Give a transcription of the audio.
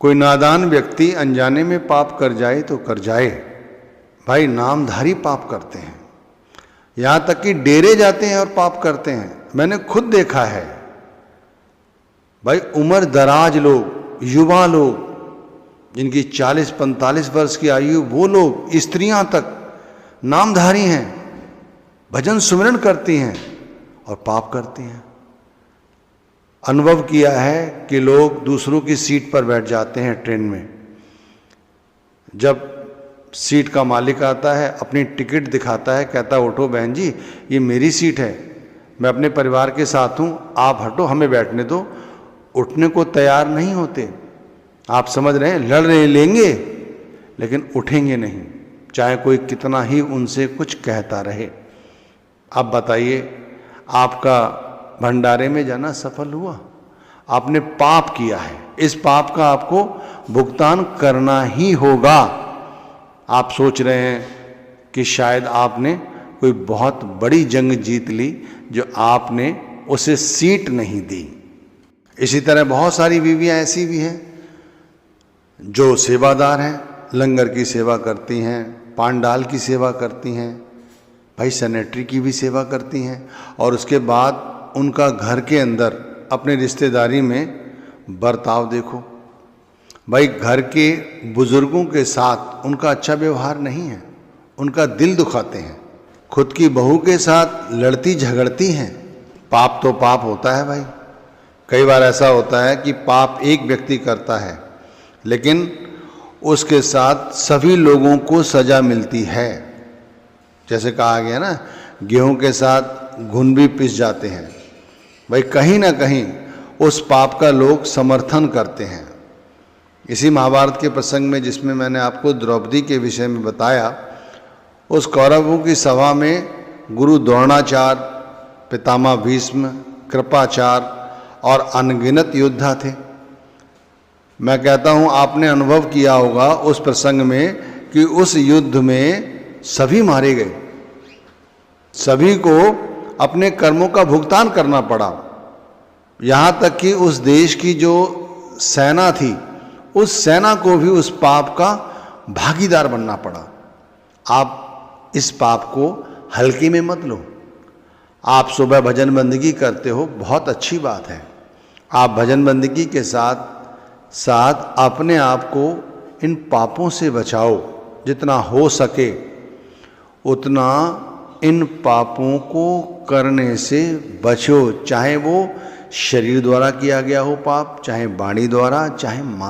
कोई नादान व्यक्ति अनजाने में पाप कर जाए तो कर जाए, भाई नामधारी पाप करते हैं, यहाँ तक कि डेरे जाते हैं और पाप करते हैं। मैंने खुद देखा है भाई, उम्र दराज लोग, युवा लोग जिनकी 40-45 वर्ष की आयु, वो लोग, स्त्रियां तक नामधारी हैं, भजन सुमिरन करती हैं और पाप करती हैं। अनुभव किया है कि लोग दूसरों की सीट पर बैठ जाते हैं ट्रेन में। जब सीट का मालिक आता है, अपनी टिकट दिखाता है, कहता है उठो बहन जी, ये मेरी सीट है, मैं अपने परिवार के साथ हूँ, आप हटो, हमें बैठने दो। उठने को तैयार नहीं होते। आप समझ रहे हैं, लड़ रहे लेंगे लेकिन उठेंगे नहीं, चाहे कोई कितना ही उनसे कुछ कहता रहे। अब बताइए, आपका भंडारे में जाना सफल हुआ? आपने पाप किया है, इस पाप का आपको भुगतान करना ही होगा। आप सोच रहे हैं कि शायद आपने कोई बहुत बड़ी जंग जीत ली जो आपने उसे सीट नहीं दी। इसी तरह बहुत सारी बीवियां ऐसी भी हैं जो सेवादार हैं, लंगर की सेवा करती हैं, पांडाल की सेवा करती हैं, भाई सैनिटरी की भी सेवा करती हैं, और उसके बाद उनका घर के अंदर अपने रिश्तेदारी में बर्ताव देखो। भाई घर के बुजुर्गों के साथ उनका अच्छा व्यवहार नहीं है, उनका दिल दुखाते हैं, खुद की बहू के साथ लड़ती झगड़ती हैं। पाप तो पाप होता है भाई। कई बार ऐसा होता है कि पाप एक व्यक्ति करता है लेकिन उसके साथ सभी लोगों को सजा मिलती है। जैसे कहा गया ना, गेहूं के साथ घुन भी पिस जाते हैं। भाई कहीं ना कहीं उस पाप का लोग समर्थन करते हैं। इसी महाभारत के प्रसंग में, जिसमें मैंने आपको द्रौपदी के विषय में बताया, उस कौरवों की सभा में गुरु द्रोणाचार्य, पितामह भीष्म, कृपाचार्य और अनगिनत योद्धा थे। मैं कहता हूँ आपने अनुभव किया होगा उस प्रसंग में कि उस युद्ध में सभी मारे गए, सभी को अपने कर्मों का भुगतान करना पड़ा। यहाँ तक कि उस देश की जो सेना थी, उस सेना को भी उस पाप का भागीदार बनना पड़ा। आप इस पाप को हल्के में मत लो। आप सुबह भजन बंदगी करते हो, बहुत अच्छी बात है। आप भजन बंदगी के साथ साथ अपने आप को इन पापों से बचाओ, जितना हो सके उतना इन पापों को करने से बचो, चाहे वो शरीर द्वारा किया गया हो पाप, चाहे वाणी द्वारा, चाहे मान